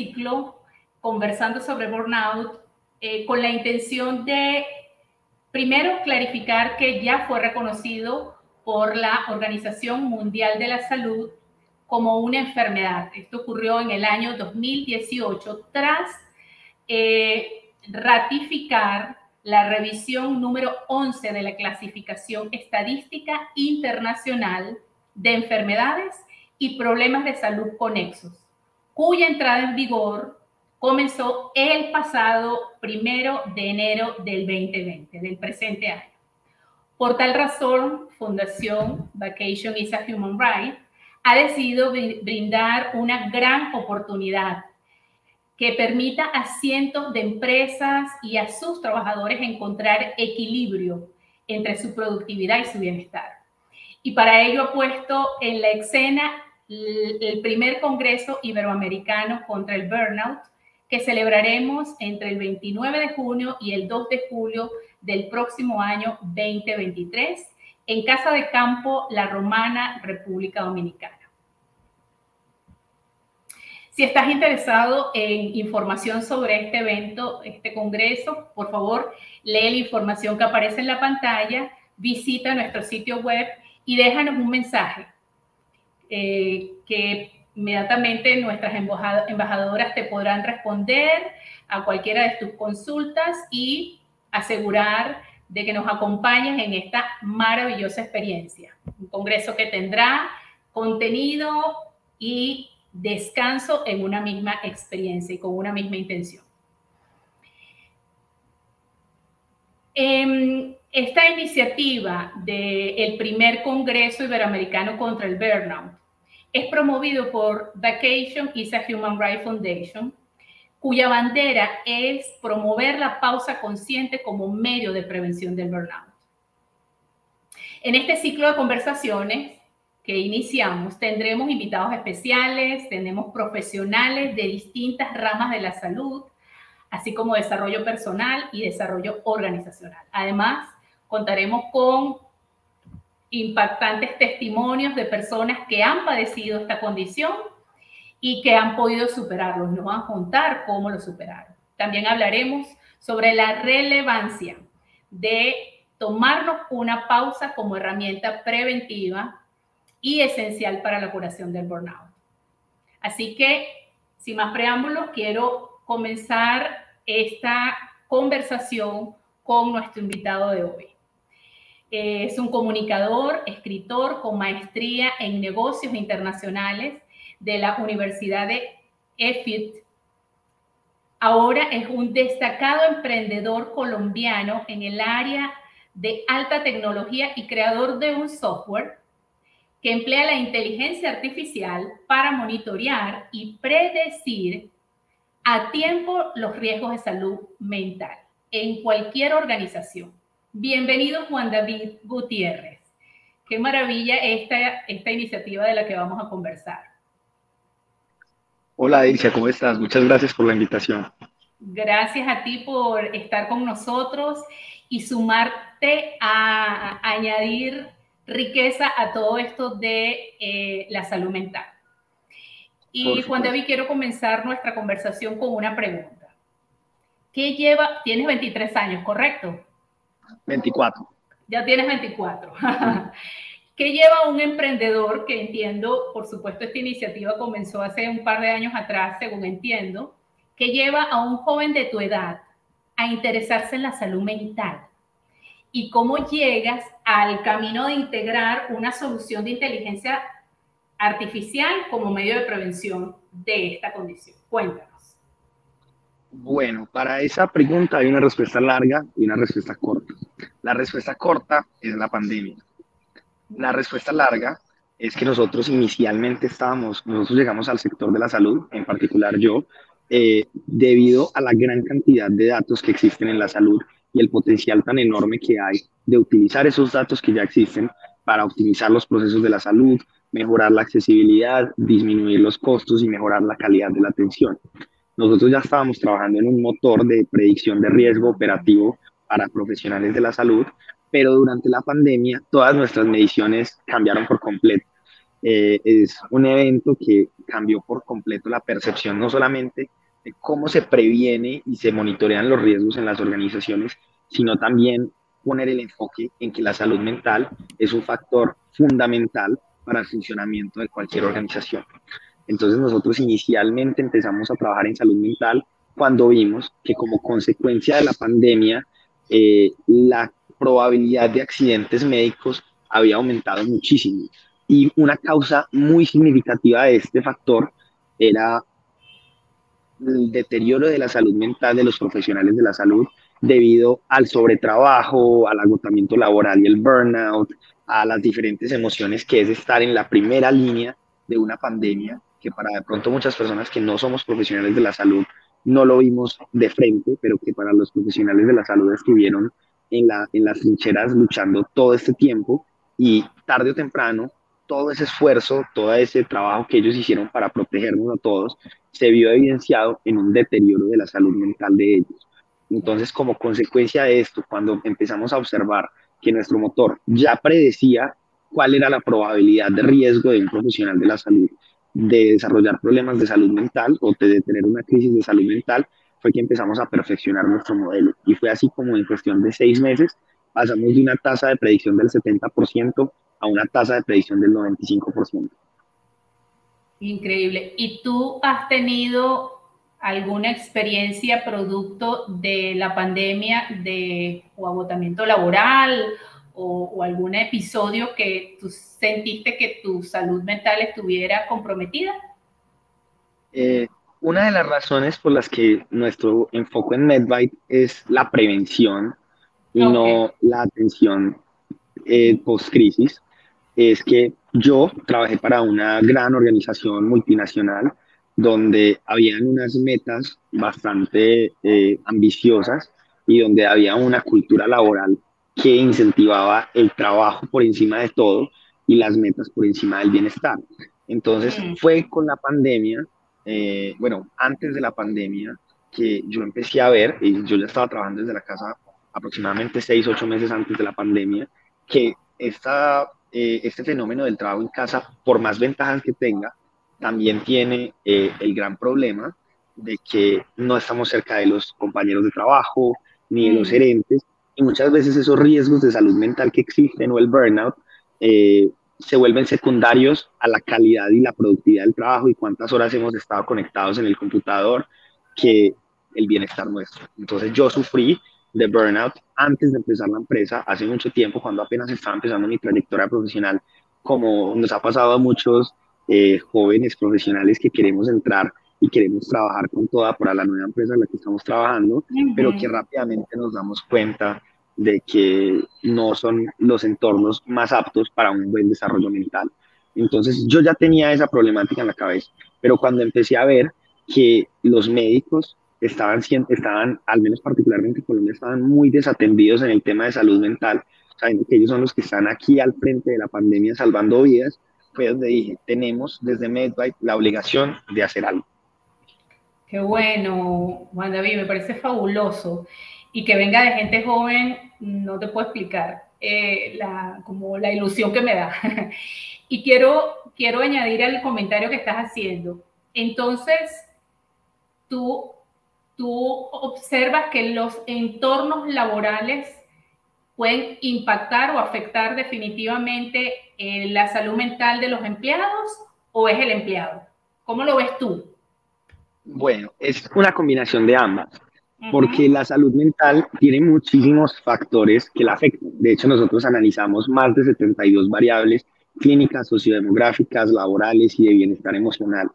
ciclo conversando sobre burnout con la intención de, primero, clarificar que ya fue reconocido por la Organización Mundial de la Salud como una enfermedad. Esto ocurrió en el año 2018 tras ratificar la revisión número 11 de la Clasificación Estadística Internacional de Enfermedades y Problemas de Salud Conexos, cuya entrada en vigor comenzó el pasado 1 de enero del 2020, del presente año. Por tal razón, Fundación Vacation is a Human Right ha decidido brindar una gran oportunidad que permita a cientos de empresas y a sus trabajadores encontrar equilibrio entre su productividad y su bienestar. Y para ello ha puesto en la escena el primer Congreso Iberoamericano contra el Burnout, que celebraremos entre el 29 de junio y el 2 de julio del próximo año 2023 en Casa de Campo La Romana, República Dominicana. Si estás interesado en información sobre este evento, este congreso, por favor, lee la información que aparece en la pantalla, visita nuestro sitio web y déjanos un mensaje que inmediatamente nuestras embajadoras te podrán responder a cualquiera de tus consultas y asegurar de que nos acompañes en esta maravillosa experiencia. Un congreso que tendrá contenido y descanso en una misma experiencia y con una misma intención. Esta iniciativa del primer Congreso Iberoamericano contra el Burnout es promovido por Vacation is a Human Right Foundation, cuya bandera es promover la pausa consciente como medio de prevención del burnout. En este ciclo de conversaciones que iniciamos, tendremos invitados especiales, tenemos profesionales de distintas ramas de la salud, así como desarrollo personal y desarrollo organizacional. Además, contaremos con impactantes testimonios de personas que han padecido esta condición y que han podido superarlo. Nos van a contar cómo lo superaron. También hablaremos sobre la relevancia de tomarnos una pausa como herramienta preventiva y esencial para la curación del burnout. Así que, sin más preámbulos, quiero comenzar esta conversación con nuestro invitado de hoy. Es un comunicador, escritor con maestría en negocios internacionales de la Universidad de EFIT. Ahora es un destacado emprendedor colombiano en el área de alta tecnología y creador de un software que emplea la inteligencia artificial para monitorear y predecir a tiempo los riesgos de salud mental en cualquier organización. Bienvenido, Juan David Gutiérrez. Qué maravilla esta iniciativa de la que vamos a conversar. Hola, Dilcia, ¿cómo estás? Muchas gracias por la invitación. Gracias a ti por estar con nosotros y sumarte a añadir riqueza a todo esto de la salud mental. Y Juan David, quiero comenzar nuestra conversación con una pregunta. ¿Qué lleva? Tienes 23 años, ¿correcto? 24. Ya tienes 24. ¿Qué lleva un emprendedor que entiendo, por supuesto, esta iniciativa comenzó hace un par de años atrás, según entiendo, que lleva a un joven de tu edad a interesarse en la salud mental? ¿Y cómo llegas al camino de integrar una solución de inteligencia artificial como medio de prevención de esta condición? Cuéntanos. Bueno, para esa pregunta hay una respuesta larga y una respuesta corta. La respuesta corta es la pandemia. La respuesta larga es que nosotros inicialmente nosotros llegamos al sector de la salud, en particular yo, debido a la gran cantidad de datos que existen en la salud y el potencial tan enorme que hay de utilizar esos datos que ya existen para optimizar los procesos de la salud, mejorar la accesibilidad, disminuir los costos y mejorar la calidad de la atención. Nosotros ya estábamos trabajando en un motor de predicción de riesgo operativo para profesionales de la salud, pero durante la pandemia todas nuestras mediciones cambiaron por completo. Es un evento que cambió por completo la percepción no solamente de cómo se previene y se monitorean los riesgos en las organizaciones, sino también poner el enfoque en que la salud mental es un factor fundamental para el funcionamiento de cualquier organización. Entonces nosotros inicialmente empezamos a trabajar en salud mental cuando vimos que como consecuencia de la pandemia, la probabilidad de accidentes médicos había aumentado muchísimo. Y una causa muy significativa de este factor era el deterioro de la salud mental de los profesionales de la salud debido al sobretrabajo, al agotamiento laboral y el burnout, a las diferentes emociones que es estar en la primera línea de una pandemia, que para de pronto muchas personas que no somos profesionales de la salud no lo vimos de frente, pero que para los profesionales de la salud estuvieron en las trincheras luchando todo este tiempo y tarde o temprano todo ese esfuerzo, todo ese trabajo que ellos hicieron para protegernos a todos, se vio evidenciado en un deterioro de la salud mental de ellos. Entonces, como consecuencia de esto, cuando empezamos a observar que nuestro motor ya predecía cuál era la probabilidad de riesgo de un profesional de la salud de desarrollar problemas de salud mental o de tener una crisis de salud mental, fue que empezamos a perfeccionar nuestro modelo. Y fue así como en cuestión de 6 meses pasamos de una tasa de predicción del 70% a una tasa de predicción del 95%. Increíble. ¿Y tú has tenido alguna experiencia producto de la pandemia o agotamiento laboral o algún episodio que tú sentiste que tu salud mental estuviera comprometida? Eh, una de las razones por las que nuestro enfoque en MedBite es la prevención y Ok. no la atención post-crisis es que yo trabajé para una gran organización multinacional donde habían unas metas bastante ambiciosas y donde había una cultura laboral que incentivaba el trabajo por encima de todo y las metas por encima del bienestar. Entonces fue con la pandemia, bueno, antes de la pandemia, que yo empecé a ver, y yo ya estaba trabajando desde la casa aproximadamente 6, 8 meses antes de la pandemia, que este fenómeno del trabajo en casa, por más ventajas que tenga, también tiene el gran problema de que no estamos cerca de los compañeros de trabajo ni de los gerentes, y muchas veces esos riesgos de salud mental que existen o el burnout se vuelven secundarios a la calidad y la productividad del trabajo y cuántas horas hemos estado conectados en el computador que el bienestar nuestro. Entonces yo sufrí de burnout antes de empezar la empresa, hace mucho tiempo, cuando apenas estaba empezando mi trayectoria profesional, como nos ha pasado a muchos jóvenes profesionales que queremos entrar y queremos trabajar con toda para la nueva empresa en la que estamos trabajando, pero que rápidamente nos damos cuenta de que no son los entornos más aptos para un buen desarrollo mental. Entonces yo ya tenía esa problemática en la cabeza, pero cuando empecé a ver que los médicos estaban, al menos particularmente en Colombia, estaban muy desatendidos en el tema de salud mental, sabiendo que ellos son los que están aquí al frente de la pandemia salvando vidas, fue donde dije, tenemos desde MedBite la obligación de hacer algo. Qué bueno, Juan David, me parece fabuloso. Y que venga de gente joven, no te puedo explicar como la ilusión que me da. Y quiero añadir al comentario que estás haciendo. Entonces, tú, tú observas que los entornos laborales pueden impactar o afectar definitivamente la salud mental de los empleados o es el empleado. ¿Cómo lo ves tú? Bueno, es una combinación de ambas, porque la salud mental tiene muchísimos factores que la afectan. De hecho, nosotros analizamos más de 72 variables clínicas, sociodemográficas, laborales y de bienestar emocional.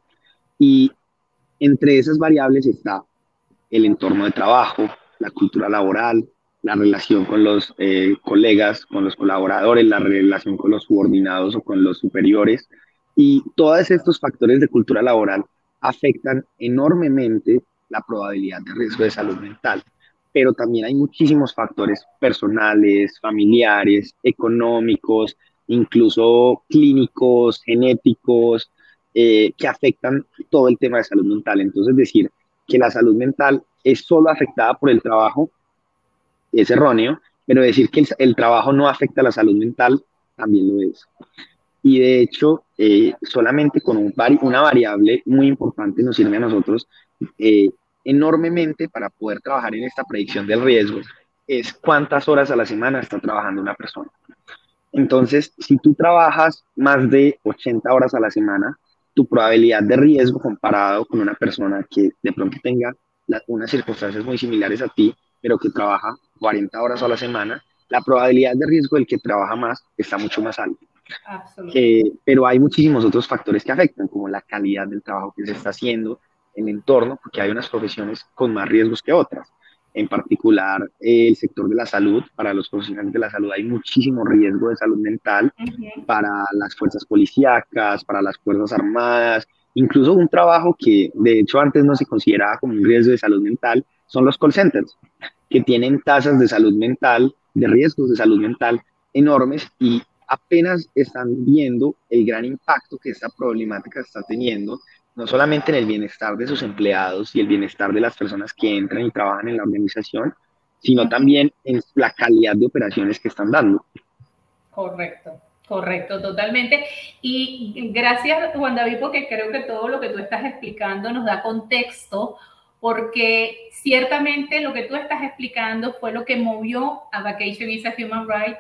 Y entre esas variables está el entorno de trabajo, la cultura laboral, la relación con los colegas, con los colaboradores, la relación con los subordinados o con los superiores. Y todos estos factores de cultura laboral afectan enormemente la probabilidad de riesgo de salud mental. Pero también hay muchísimos factores personales, familiares, económicos, incluso clínicos, genéticos, que afectan todo el tema de salud mental. Entonces, decir que la salud mental es solo afectada por el trabajo es erróneo, pero decir que el trabajo no afecta a la salud mental también lo es. Y de hecho, solamente con una variable muy importante nos sirve a nosotros eh, enormemente para poder trabajar en esta predicción del riesgo, es cuántas horas a la semana está trabajando una persona. Entonces, si tú trabajas más de 80 horas a la semana, tu probabilidad de riesgo comparado con una persona que de pronto tenga unas circunstancias muy similares a ti, pero que trabaja 40 horas a la semana, la probabilidad de riesgo del que trabaja más está mucho más alta. Absolutamente. Pero hay muchísimos otros factores que afectan, como la calidad del trabajo que se está haciendo, el entorno, porque hay unas profesiones con más riesgos que otras. En particular, el sector de la salud, para los profesionales de la salud hay muchísimo riesgo de salud mental, para las fuerzas policíacas, para las fuerzas armadas, incluso un trabajo que de hecho antes no se consideraba como un riesgo de salud mental, son los call centers, que tienen tasas de salud mental, de riesgos de salud mental enormes y apenas están viendo el gran impacto que esta problemática está teniendo, no solamente en el bienestar de sus empleados y el bienestar de las personas que entran y trabajan en la organización, sino también en la calidad de operaciones que están dando. Correcto, correcto, totalmente. Y gracias, Juan David, porque creo que todo lo que tú estás explicando nos da contexto, porque ciertamente lo que tú estás explicando fue lo que movió a Vacation is a Human Right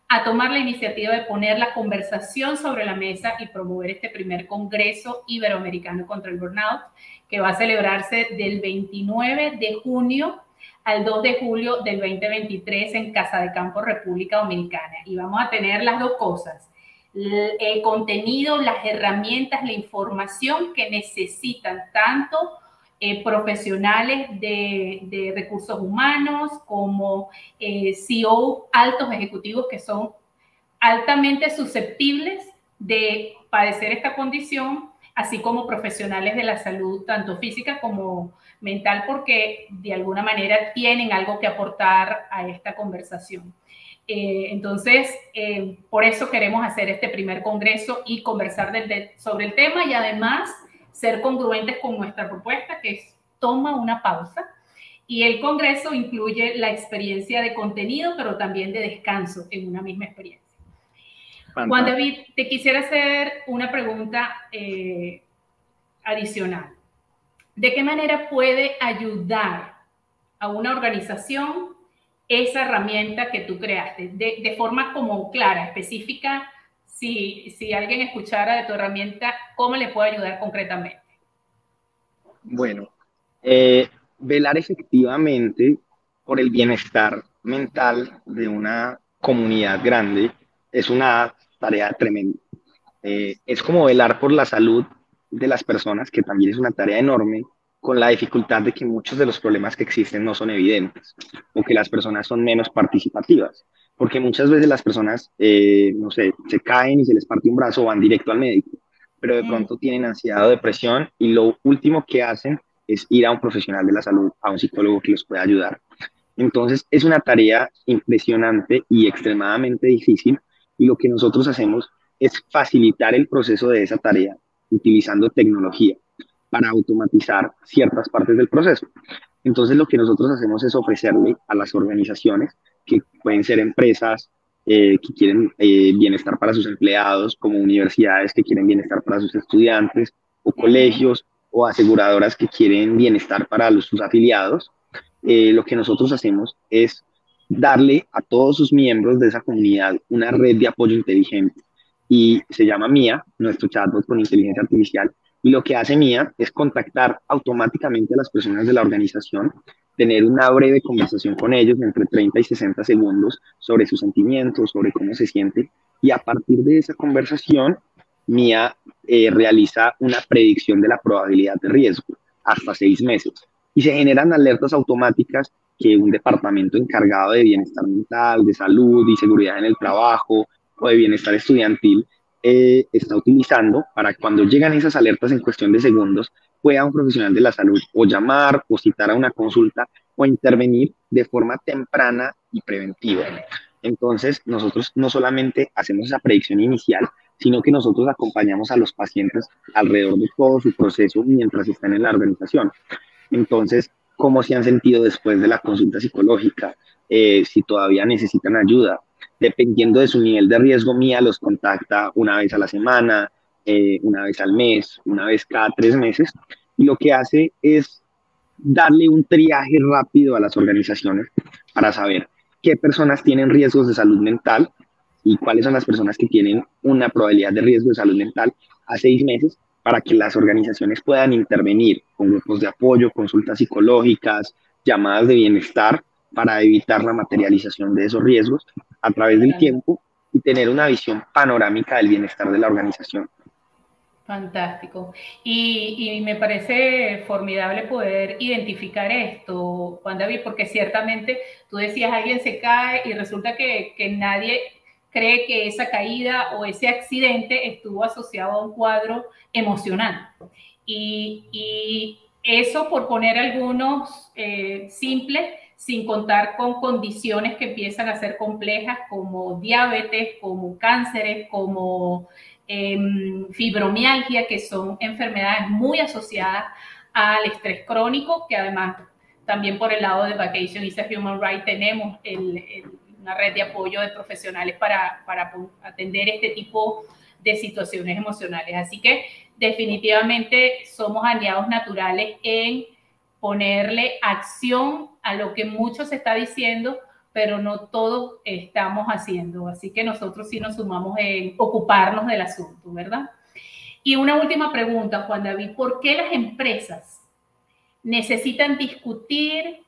a tomar la iniciativa de poner la conversación sobre la mesa y promover este primer Congreso Iberoamericano contra el Burnout, que va a celebrarse del 29 de junio al 2 de julio del 2023 en Casa de Campo, República Dominicana. Y vamos a tener las dos cosas: el contenido, las herramientas, la información que necesitan tanto profesionales de recursos humanos como CEO, altos ejecutivos que son altamente susceptibles de padecer esta condición, así como profesionales de la salud, tanto física como mental, porque de alguna manera tienen algo que aportar a esta conversación. Entonces, por eso queremos hacer este primer congreso y conversar sobre el tema, y además ser congruentes con nuestra propuesta, que es toma una pausa. Y el congreso incluye la experiencia de contenido, pero también de descanso en una misma experiencia. Fantástico. Juan David, te quisiera hacer una pregunta adicional. ¿De qué manera puede ayudar a una organización esa herramienta que tú creaste? De forma como clara, específica, si alguien escuchara de tu herramienta, ¿cómo le puede ayudar concretamente? Bueno, velar efectivamente por el bienestar mental de una comunidad grande es una tarea tremenda. Es como velar por la salud de las personas, que también es una tarea enorme, con la dificultad de que muchos de los problemas que existen no son evidentes, o que las personas son menos participativas, porque muchas veces las personas, no sé, se caen y se les parte un brazo o van directo al médico, pero de pronto tienen ansiedad o depresión y lo último que hacen es ir a un profesional de la salud, a un psicólogo que los pueda ayudar. Entonces es una tarea impresionante y extremadamente difícil, y lo que nosotros hacemos es facilitar el proceso de esa tarea utilizando tecnología para automatizar ciertas partes del proceso. Entonces lo que nosotros hacemos es ofrecerle a las organizaciones, que pueden ser empresas que quieren bienestar para sus empleados, como universidades que quieren bienestar para sus estudiantes, o colegios o aseguradoras que quieren bienestar para sus afiliados. Lo que nosotros hacemos es darle a todos sus miembros de esa comunidad una red de apoyo inteligente, y se llama Mía, nuestro chatbot con inteligencia artificial. Y lo que hace Mía es contactar automáticamente a las personas de la organización, tener una breve conversación con ellos entre 30 y 60 segundos sobre sus sentimientos, sobre cómo se siente, y a partir de esa conversación, Mía realiza una predicción de la probabilidad de riesgo hasta 6 meses. Y se generan alertas automáticas que un departamento encargado de bienestar mental, de salud y seguridad en el trabajo o de bienestar estudiantil está utilizando para cuando llegan esas alertas en cuestión de segundos, pueda un profesional de la salud o llamar o citar a una consulta o intervenir de forma temprana y preventiva. Entonces, nosotros no solamente hacemos esa predicción inicial, sino que nosotros acompañamos a los pacientes alrededor de todo su proceso mientras están en la organización. Entonces, cómo se han sentido después de la consulta psicológica, si todavía necesitan ayuda, dependiendo de su nivel de riesgo mía, los contacta una vez a la semana, una vez al mes, una vez cada 3 meses, y lo que hace es darle un triaje rápido a las organizaciones para saber qué personas tienen riesgos de salud mental y cuáles son las personas que tienen una probabilidad de riesgo de salud mental a 6 meses, para que las organizaciones puedan intervenir con grupos de apoyo, consultas psicológicas, llamadas de bienestar, para evitar la materialización de esos riesgos a través del Claro. tiempo y tener una visión panorámica del bienestar de la organización. Fantástico. Y me parece formidable poder identificar esto, Juan David, porque ciertamente tú decías, alguien se cae y resulta que nadie cree que esa caída o ese accidente estuvo asociado a un cuadro emocional. Y eso, por poner algunos simples, sin contar con condiciones que empiezan a ser complejas como diabetes, como cánceres, como fibromialgia, que son enfermedades muy asociadas al estrés crónico, que además también por el lado de Vacation is a Human Right tenemos una red de apoyo de profesionales para atender este tipo de situaciones emocionales. Así que definitivamente somos aliados naturales en ponerle acción a lo que mucho se está diciendo, pero no todos estamos haciendo. Así que nosotros sí nos sumamos en ocuparnos del asunto, ¿verdad? Y una última pregunta, Juan David, ¿por qué las empresas necesitan discutir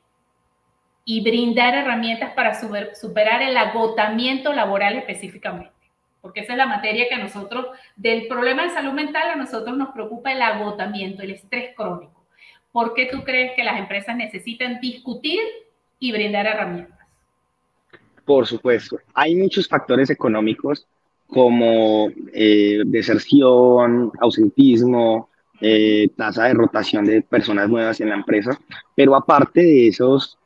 y brindar herramientas para superar el agotamiento laboral específicamente? Porque esa es la materia que a nosotros, del problema de salud mental, a nosotros nos preocupa el agotamiento, el estrés crónico. ¿Por qué tú crees que las empresas necesitan discutir y brindar herramientas? Por supuesto, hay muchos factores económicos como deserción, ausentismo, tasa de rotación de personas nuevas en la empresa, pero aparte de esos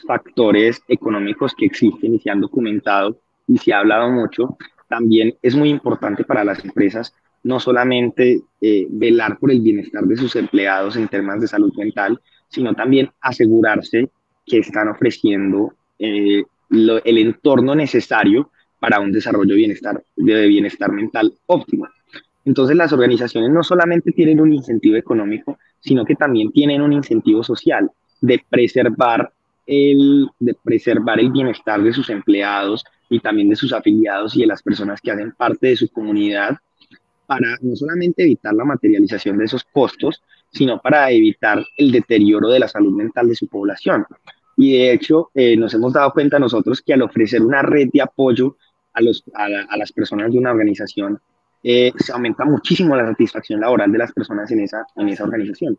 factores económicos que existen y se han documentado y se ha hablado mucho, también es muy importante para las empresas no solamente velar por el bienestar de sus empleados en temas de salud mental, sino también asegurarse que están ofreciendo el entorno necesario para un desarrollo de bienestar mental óptimo. Entonces las organizaciones no solamente tienen un incentivo económico, sino que también tienen un incentivo social de preservar el bienestar de sus empleados y también de sus afiliados y de las personas que hacen parte de su comunidad, para no solamente evitar la materialización de esos costos, sino para evitar el deterioro de la salud mental de su población. Y de hecho, nos hemos dado cuenta nosotros que al ofrecer una red de apoyo a las personas de una organización, se aumenta muchísimo la satisfacción laboral de las personas en esa organización.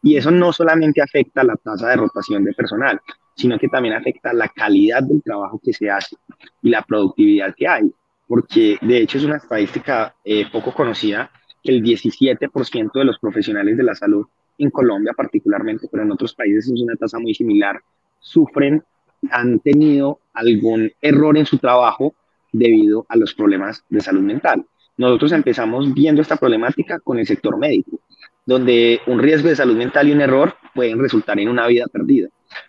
Y eso no solamente afecta la tasa de rotación de personal, sino que también afecta la calidad del trabajo que se hace y la productividad que hay, porque de hecho es una estadística poco conocida, que el 17% de los profesionales de la salud en Colombia particularmente, pero en otros países es una tasa muy similar, sufren, han tenido algún error en su trabajo debido a los problemas de salud mental. Nosotros empezamos viendo esta problemática con el sector médico, donde un riesgo de salud mental y un error pueden resultar en una vida perdida,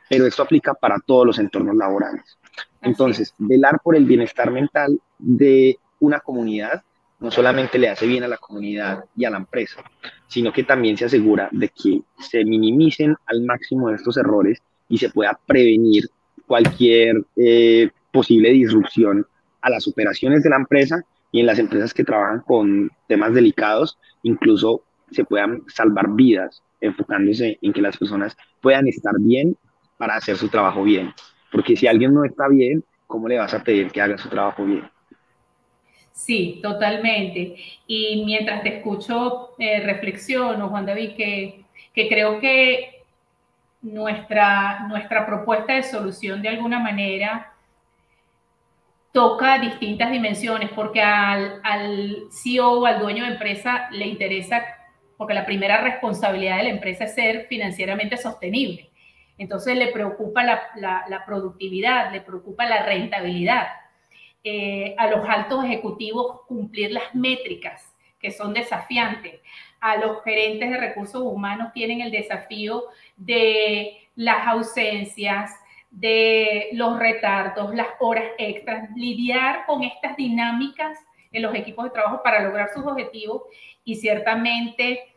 pero esto aplica para todos los entornos laborales. Así Entonces, es. velar por el bienestar mental de una comunidad no solamente le hace bien a la comunidad y a la empresa, sino que también se asegura de que se minimicen al máximo estos errores y se pueda prevenir cualquier posible disrupción a las operaciones de la empresa, y en las empresas que trabajan con temas delicados, incluso se puedan salvar vidas, enfocándose en que las personas puedan estar bien para hacer su trabajo bien. Porque si alguien no está bien, ¿cómo le vas a pedir que haga su trabajo bien? Sí, totalmente. Y mientras te escucho, reflexiono, Juan David, que creo que nuestra propuesta de solución de alguna manera toca distintas dimensiones, porque al CEO, al dueño de empresa, le interesa, porque la primera responsabilidad de la empresa es ser financieramente sostenible. Entonces le preocupa la productividad, le preocupa la rentabilidad. A los altos ejecutivos cumplir las métricas que son desafiantes. A los gerentes de recursos humanos tienen el desafío de las ausencias, de los retardos, las horas extras, lidiar con estas dinámicas en los equipos de trabajo para lograr sus objetivos y ciertamente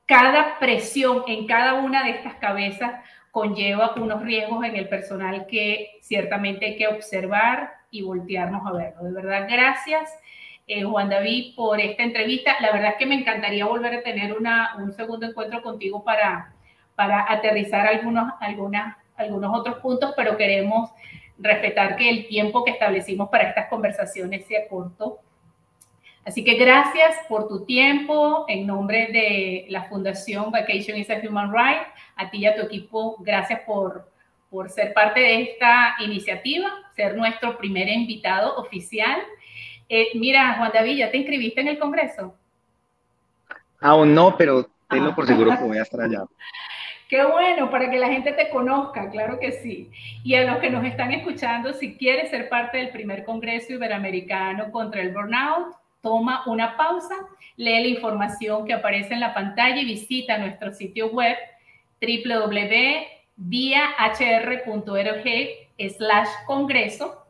cada presión en cada una de estas cabezas conlleva unos riesgos en el personal que ciertamente hay que observar y voltearnos a verlo. De verdad, gracias, Juan David, por esta entrevista. La verdad es que me encantaría volver a tener un segundo encuentro contigo para aterrizar algunos otros puntos, pero queremos respetar que el tiempo que establecimos para estas conversaciones sea corto. Así que gracias por tu tiempo. En nombre de la Fundación Vacation is a Human Right, a ti y a tu equipo, gracias por ser parte de esta iniciativa, ser nuestro primer invitado oficial. Mira, Juan David, ¿ya te inscribiste en el Congreso? Aún no, pero tenlo por seguro que voy a estar allá. Qué bueno, para que la gente te conozca, claro que sí. Y a los que nos están escuchando, si quieres ser parte del primer Congreso Iberoamericano contra el Burnout, toma una pausa, lee la información que aparece en la pantalla y visita nuestro sitio web www.viahr.org/congreso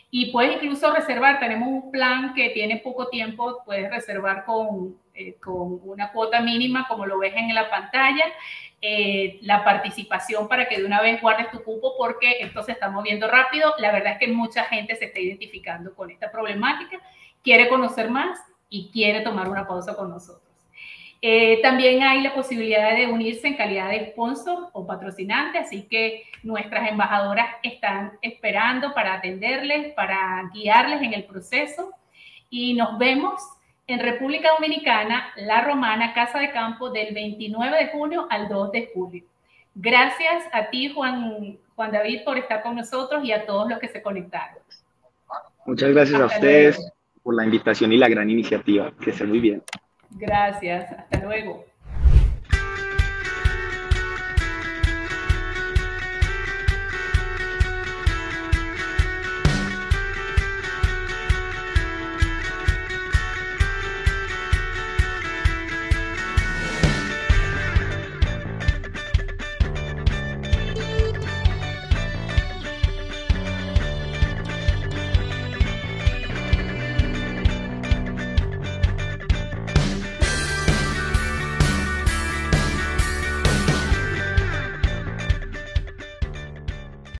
y puedes incluso reservar. Tenemos un plan que tiene poco tiempo, puedes reservar con una cuota mínima, como lo ves en la pantalla, la participación para que de una vez guardes tu cupo, porque esto se está moviendo rápido. La verdad es que mucha gente se está identificando con esta problemática, quiere conocer más y quiere tomar una pausa con nosotros. También hay la posibilidad de unirse en calidad de sponsor o patrocinante, así que nuestras embajadoras están esperando para atenderles, para guiarles en el proceso, y nos vemos en República Dominicana, La Romana, Casa de Campo, del 29 de junio al 2 de julio. Gracias a ti, Juan David, por estar con nosotros y a todos los que se conectaron. Muchas gracias a ustedes por la invitación y la gran iniciativa. Que estén muy bien. Gracias. Hasta luego.